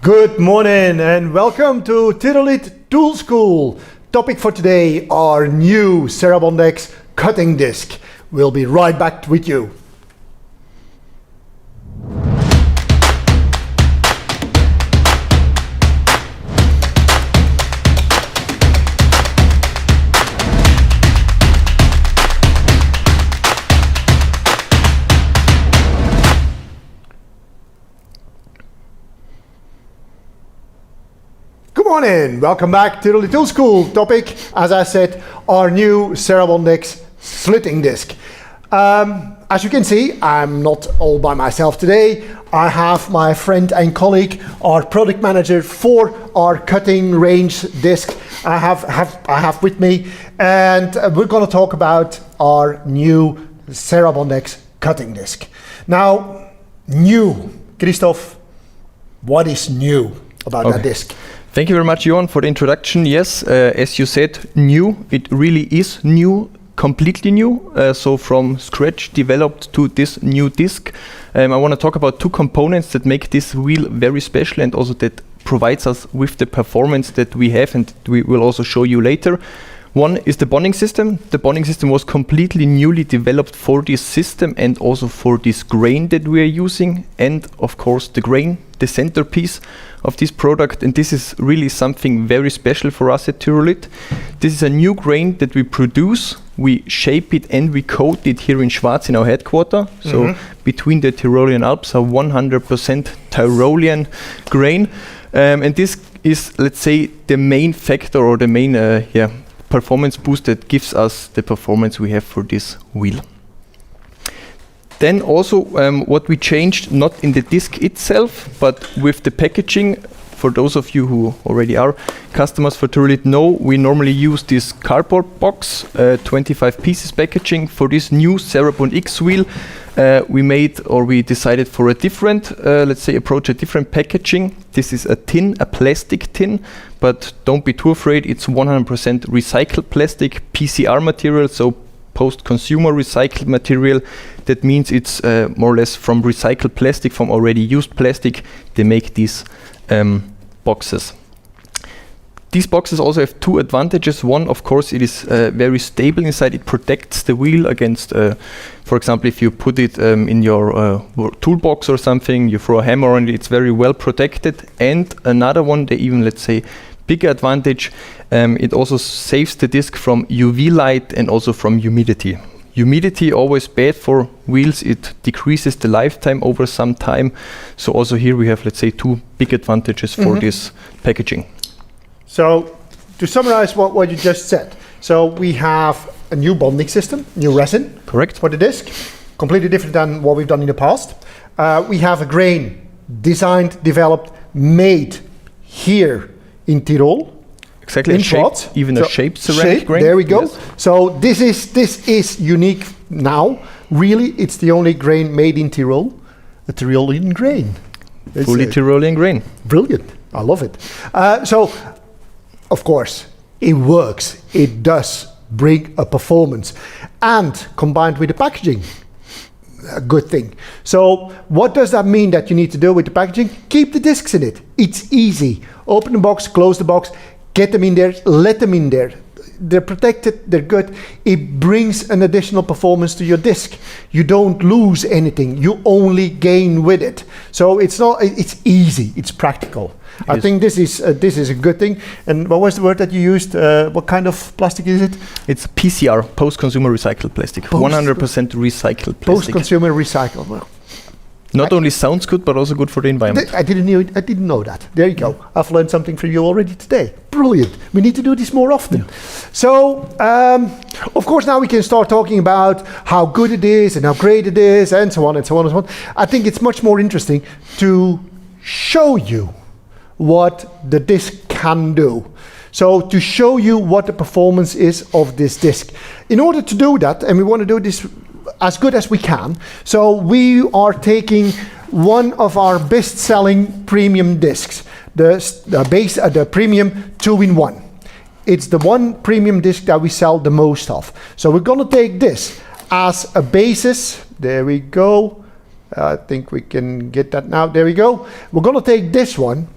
Good morning and welcome to TYROLIT Tool School. Topic for today, our new CERABOND X cutting disc. We'll be right back with you. Good morning, welcome back to TYROLIT Tool School. Topic, as I said, our new CERABOND X slitting disc. As you can see, I'm not all by myself today. I have my friend and colleague, our product manager for our cutting range disc. I have with me, and we're going to talk about our new CERABOND X cutting disc. Now, new, Christoph, what is new about that disc? Thank you very much, Johan, for the introduction. Yes, as you said, new. It really is new, completely new. So from scratch developed to this new disc. I want to talk about two components that make this wheel very special and also that provides us with the performance that we have, and we will also show you later. One is the bonding system. The bonding system was completely newly developed for this system and also for this grain that we are using, and of course the grain, the centerpiece of this product, and this is really something very special for us at TYROLIT. This is a new grain that we produce, we shape it and we coat it here in Schwarz in our headquarter. So between the Tyrolean Alps, a 100% Tyrolean grain, and this is, let's say, the main factor or the main performance boost that gives us the performance we have for this wheel. Then also what we changed, not in the disc itself, but with the packaging. For those of you who already are customers for TYROLIT know, we normally use this cardboard box, 25 pieces packaging. For this new CERABOND X wheel, we decided for a different, let's say, approach, a different packaging. This is a tin, a plastic tin, but don't be too afraid, it's 100% recycled plastic, PCR material, so post-consumer recycled material. That means it's more or less from recycled plastic, from already used plastic. They make these boxes. These boxes also have two advantages. One, of course, it is very stable inside. It protects the wheel against, for example, if you put it in your toolbox or something, you throw a hammer on it, it's very well protected. And another one, the even, let's say, bigger advantage, it also saves the disc from UV light and also from humidity. Humidity always bad for wheels, it decreases the lifetime over some time. So also here we have, let's say, two big advantages for this packaging. So to summarize what you just said, so we have a new bonding system, new resin. Correct. For the disc, completely different than what we've done in the past. We have a grain designed, developed, made here in Tyrol. Exactly, in Schwarz. Even a shaped ceramic grain. There we go. Yes. So this is unique now. Really, it's the only grain made in Tyrol, a Tyrolean grain. Fully Tyrolean grain. Brilliant. I love it. So, of course, it works. It does bring a performance. And combined with the packaging, a good thing. So what does that mean that you need to do with the packaging? Keep the discs in it. It's easy. Open the box, close the box, get them in there, let them in there. They're protected, they're good. It brings an additional performance to your disc. You don't lose anything, you only gain with it. So it's easy, it's practical. I think this is a good thing. And what was the word that you used? What kind of plastic is it? It's PCR, post-consumer recycled plastic. 100% recycled plastic. Post-consumer recycled. Well, not only sounds good, but also good for the environment. I didn't know that. There you go. I've learned something from you already today. Brilliant. We need to do this more often. Yeah. So, of course, now we can start talking about how good it is and how great it is, and so on and so on and so on. I think it's much more interesting to show you what the disc can do. So to show you what the performance is of this disc. In order to do that, and we want to do this as good as we can, so we are taking one of our best-selling premium discs, the premium 2-in-1. It's the one premium disc that we sell the most of. So we're going to take this as a basis. There we go. I think we can get that now. There we go. We're going to take this one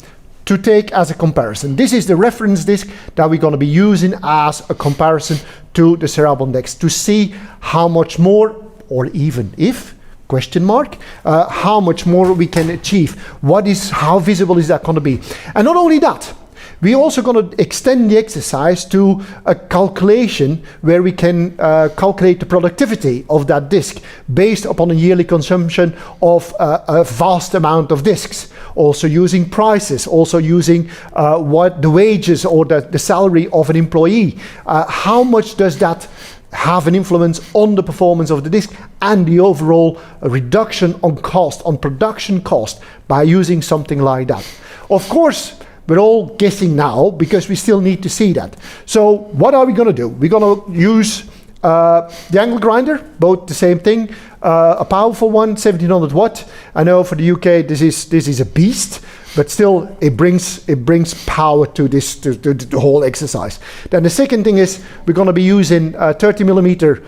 to take as a comparison. This is the reference disk that we're going to be using as a comparison to the CERABOND X to see how much more, or even if, question mark, how much more we can achieve. How visible is that going to be? And not only that, we're also going to extend the exercise to a calculation where we can calculate the productivity of that disk based upon a yearly consumption of a vast amount of disks. Also using prices, also using what the wages or the salary of an employee. How much does that have an influence on the performance of the disk and the overall reduction on cost, on production cost, by using something like that. Of course, we're all guessing now because we still need to see that. So what are we going to do? We're going to use the angle grinder, both the same thing, a powerful one, 1700 watt. I know for the UK this is a beast, but still it brings power to this to the whole exercise. Then the second thing is we're going to be using 30 millimeter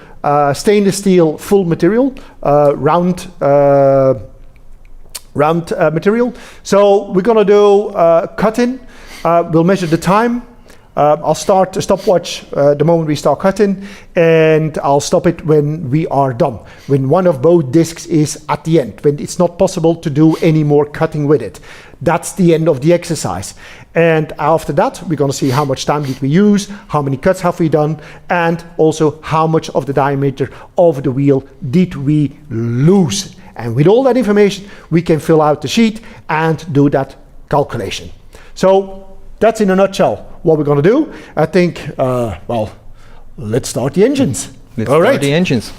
stainless steel full material, round material. So we're going to do cutting. We'll measure the time. I'll start a stopwatch the moment we start cutting, and I'll stop it when we are done, when one of both discs is at the end, when it's not possible to do any more cutting with it. That's the end of the exercise. And after that, we're going to see how much time did we use, how many cuts have we done, and also how much of the diameter of the wheel did we lose. And with all that information, we can fill out the sheet and do that calculation. So that's in a nutshell what we're going to do. I think, well, let's start the engines. Let's start the engines.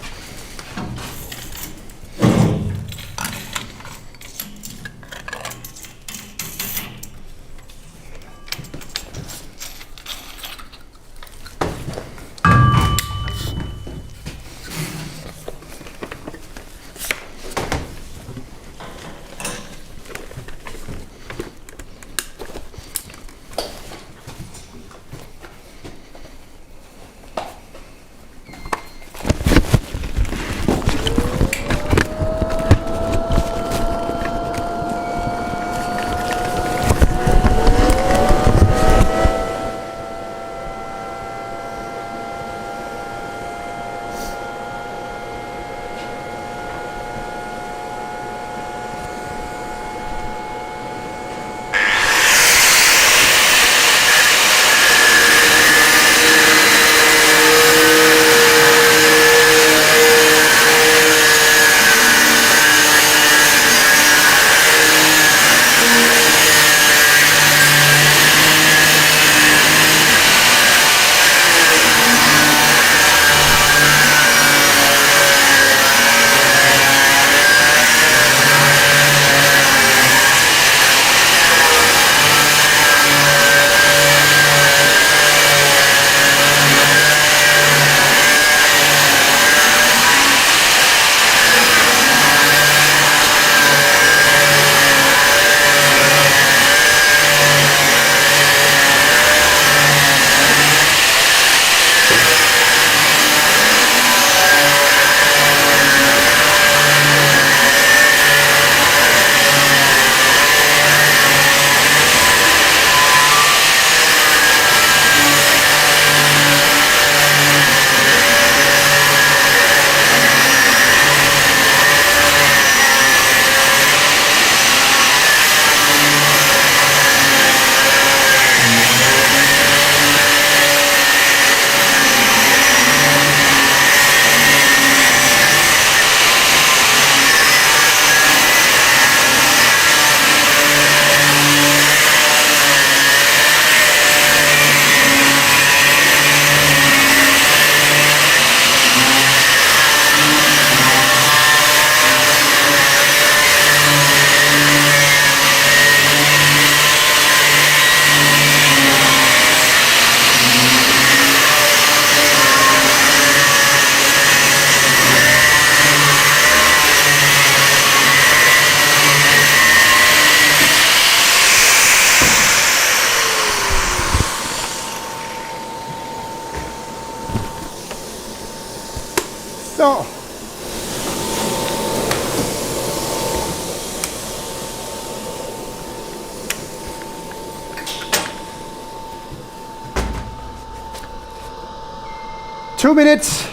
2 minutes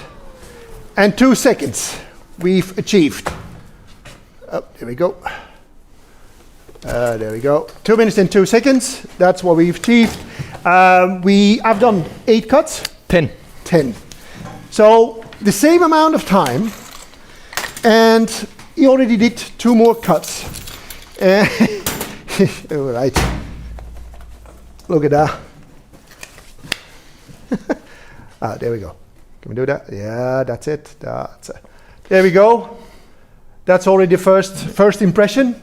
and 2 seconds we've achieved. Oh, there we go. There we go. 2 minutes and 2 seconds. That's what we've achieved. I've done 8 cuts. 10. 10. So the same amount of time, and he already did 2 more cuts. All right. Look at that. There we go. Can we do that? Yeah, that's it. There we go. That's already the first impression.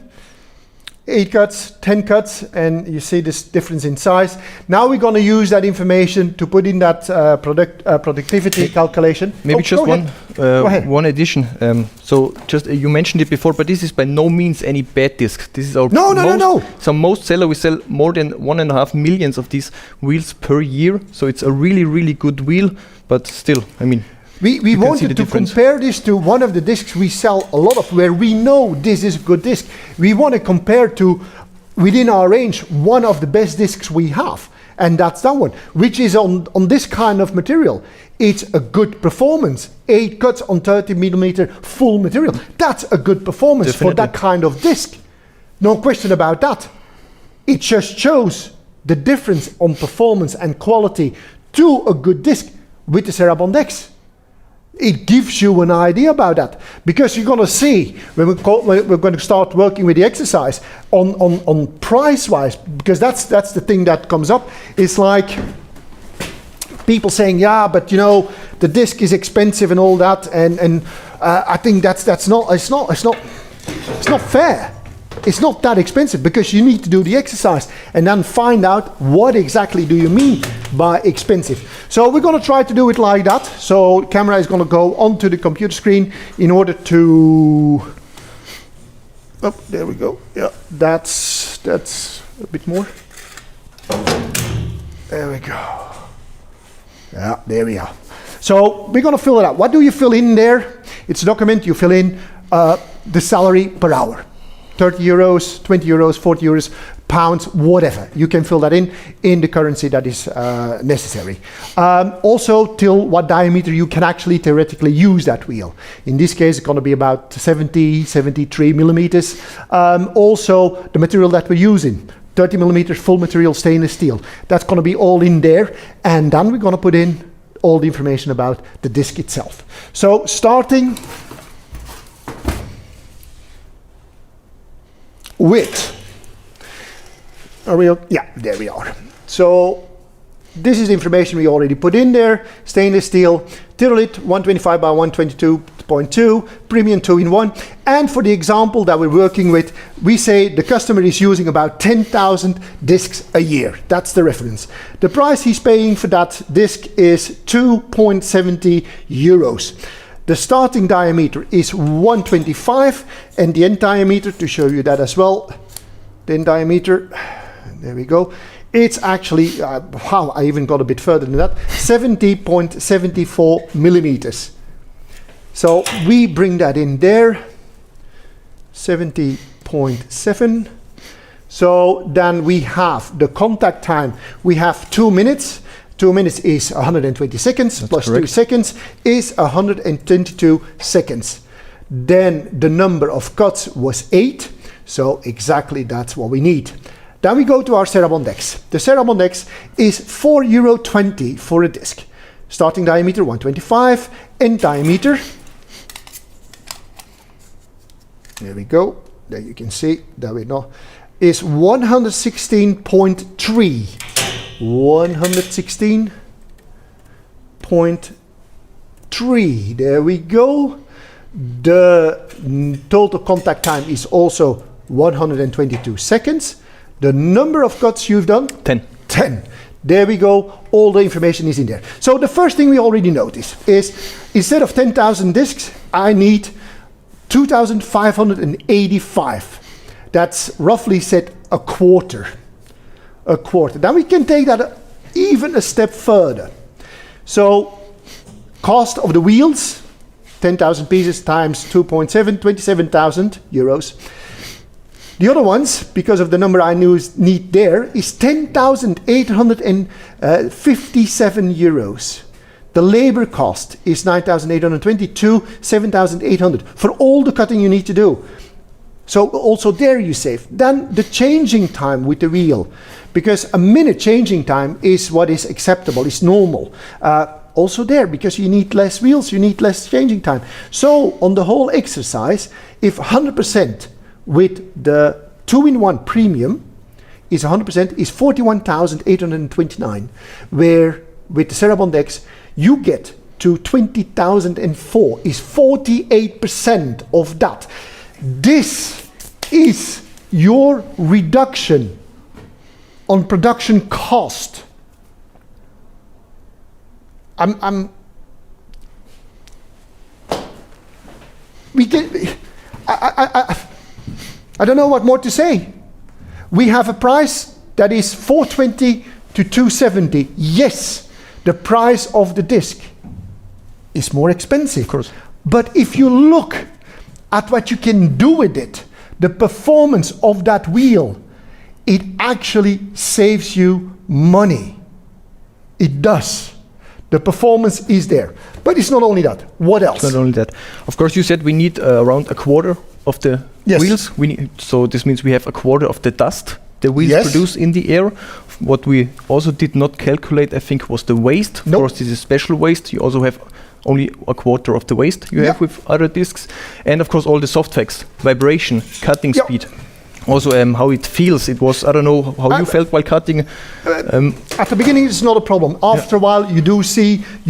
8 cuts, 10 cuts, and you see this difference in size. Now we're going to use that information to put in that productivity calculation. Maybe just one addition. So just you mentioned it before, but this is by no means any bad disc. This is our no. So most seller, we sell more than 1.5 million of these wheels per year. So it's a really, really good wheel, but still, I mean. We wanted to compare this to one of the discs we sell a lot of, where we know this is a good disc. We want to compare to, within our range, one of the best discs we have. And that's that one, which is on this kind of material. It's a good performance. 8 cuts on 30 millimeter full material. That's a good performance. Definitely. For that kind of disc. No question about that. It just shows the difference on performance and quality to a good disc with the CERABOND X. It gives you an idea about that, because you're going to see when we're going to start working with the exercise on price-wise, because that's the thing that comes up. It's like people saying, yeah, but you know the disc is expensive and all that, and I think it's not fair. It's not that expensive, because you need to do the exercise and then find out what exactly do you mean by expensive. So we're going to try to do it like that. So the camera is going to go onto the computer screen in order to... Oh, there we go. Yeah, that's a bit more. There we go. Yeah, there we are. So we're going to fill it out. What do you fill in there? It's a document. You fill in the salary per hour. 30 euros, 20 euros, 40 euros, pounds, whatever. You can fill that in the currency that is necessary. Also, till what diameter you can actually theoretically use that wheel. In this case, it's going to be about 70, 73 millimeters. Also, the material that we're using, 30 millimeters full material stainless steel. That's going to be all in there. And then we're going to put in all the information about the disc itself. So, starting with, yeah, there we are. So this is the information we already put in there. Stainless steel, TYROLIT 125 by 122.2, premium 2-in-1. And for the example that we're working with, we say the customer is using about 10,000 discs a year. That's the reference. The price he's paying for that disc is 2.70 euros. The starting diameter is 125, and the end diameter, to show you that as well, the end diameter, there we go, it's actually, wow, I even got a bit further than that, 70.74 millimeters. So we bring that in there, 70.7. So then we have the contact time, we have 2 minutes. 2 minutes is 120 seconds, that's plus correct. 2 seconds is 122 seconds. Then the number of cuts was 8, so exactly that's what we need. Then we go to our CERABOND X. The CERABOND X is €4.20 for a disc. Starting diameter 125, end diameter, there we go, there you can see, there we know, is 116.3. 116.3, there we go. The total contact time is also 122 seconds. The number of cuts you've done? 10. There we go, all the information is in there. So the first thing we already notice is, instead of 10,000 discs, I need 2,585. That's roughly said a quarter. Then we can take that even a step further. So cost of the wheels, 10,000 pieces times 2.7, 27,000 euros. The other ones, because of the number I need there, is 10,857 euros. The labor cost is 9,820 to 7,800 for all the cutting you need to do. So also there you save. Then the changing time with the wheel, because a minute changing time is what is acceptable, is normal. Also there, because you need less wheels, you need less changing time. So on the whole exercise, if 100% with the 2-in-1 premium is 100% is 41,829, where with the CERABOND X you get to 20,004 is 48% of that. This is your reduction on production cost. I don't know what more to say. We have a price that is 420 to 270. Yes, the price of the disc is more expensive. Of course. But if you look at what you can do with it, the performance of that wheel, it actually saves you money. It does. The performance is there. But it's not only that. What else? It's not only that. Of course, you said we need around a quarter of the wheels. So this means we have a quarter of the dust the wheels produce in the air. What we also did not calculate, I think, was the waste. Of course, this is special waste. You also have only a quarter of the waste you have with other discs. And of course, all the soft facts, vibration, cutting speed. Also, how it feels. It was, I don't know how you felt while cutting. At the beginning, it's not a problem. After a while, you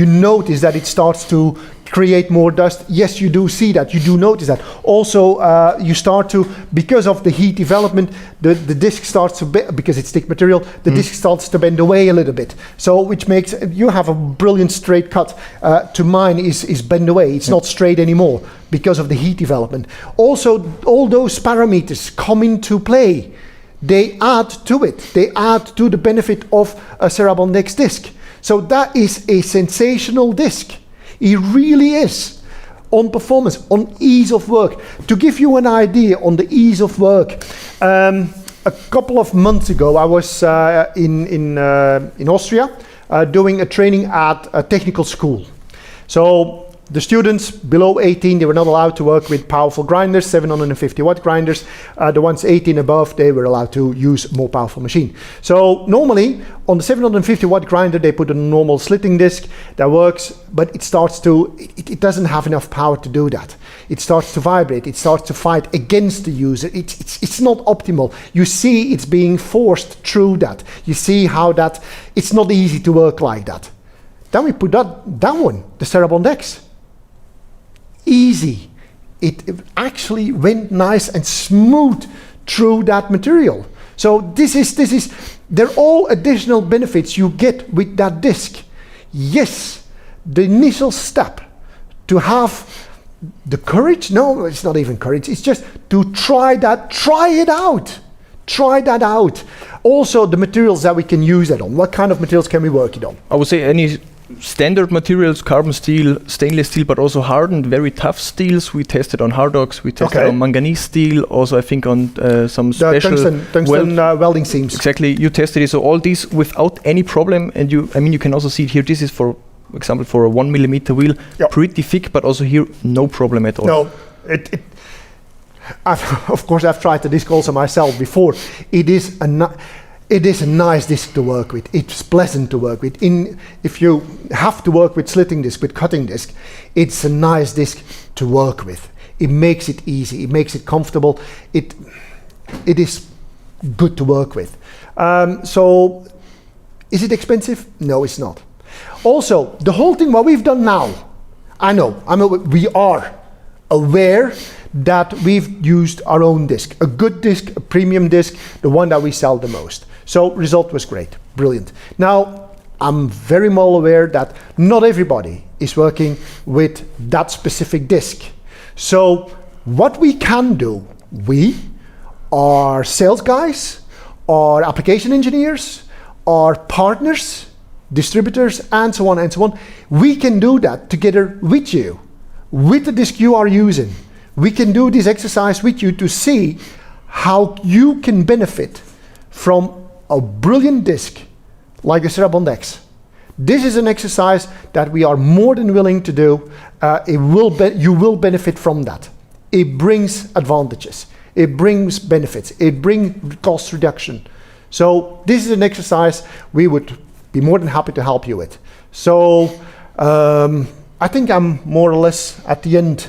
notice that it starts to create more dust. Yes, you do see that. You do notice that. Also, you start to, because of the heat development, the disc starts to, because it's thick material, the disc starts to bend away a little bit. So, which makes, you have a brilliant straight cut. To mine is bend away. It's not straight anymore because of the heat development. Also, all those parameters come into play. They add to it. They add to the benefit of a CERABOND X disc. So that is a sensational disc. It really is, on performance, on ease of work. To give you an idea on the ease of work, a couple of months ago I was in Austria doing a training at a technical school. So the students below 18, they were not allowed to work with powerful grinders, 750 watt grinders. The ones 18 above, they were allowed to use more powerful machine. So normally on the 750 watt grinder, they put a normal slitting disc that works, but it starts to, it doesn't have enough power to do that. It starts to vibrate, it starts to fight against the user. It's not optimal. You see it's being forced through that. You see how that, it's not easy to work like that. Then we put that one, the CERABOND X. Easy. It actually went nice and smooth through that material. So this is they're all additional benefits you get with that disc. Yes, the initial step to have the courage, no, it's not even courage, it's just to try it out. Try that out. Also the materials that we can use it on. What kind of materials can we work it on? I would say any standard materials, carbon steel, stainless steel, but also hardened, very tough steels. We tested on Hardox, we tested on manganese steel, also I think on some special tungsten welding seams. Exactly, you tested it. So all these without any problem, and you can also see it here. This is for example for a 1 millimeter wheel, pretty thick, but also here no problem at all. No, of course I've tried the disc also myself before. It is a nice disc to work with. It's pleasant to work with. If you have to work with slitting disc, with cutting disc, it's a nice disc to work with. It makes it easy. It makes it comfortable. It is good to work with. So, is it expensive? No, it's not. Also, the whole thing, what we've done now, we are aware that we've used our own disc, a good disc, a premium disc, the one that we sell the most. So result was great, brilliant. Now, I'm very well aware that not everybody is working with that specific disc. So what we can do, we, our sales guys, our application engineers, our partners, distributors, and so on, we can do that together with you, with the disc you are using. We can do this exercise with you to see how you can benefit from a brilliant disc like the CERABOND X This is an exercise that we are more than willing to do. You will benefit from that. It brings advantages. It brings benefits. It brings cost reduction. So this is an exercise we would be more than happy to help you with. So I think I'm more or less at the end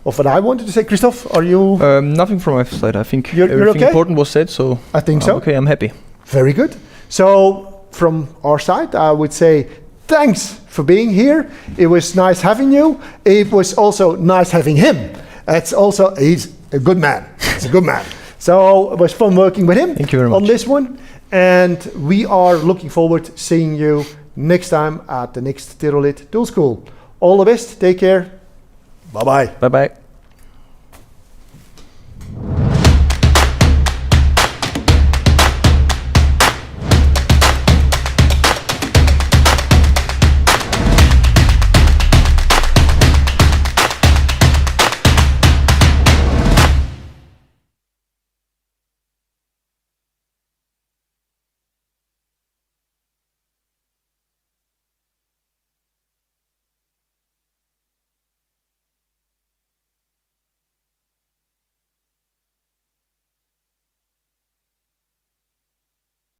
of what I wanted to say. Christoph, are you? Nothing from my side. I think you're everything okay? important was said, so I think so. Okay, I'm happy. Very good. So from our side, I would say thanks for being here. It was nice having you. It was also nice having him. He's a good man. He's a good man. So it was fun working with him. Thank you very much. On this one. And we are looking forward to seeing you next time at the next TYROLIT Tool School. All the best. Take care. Bye-bye. Bye-bye.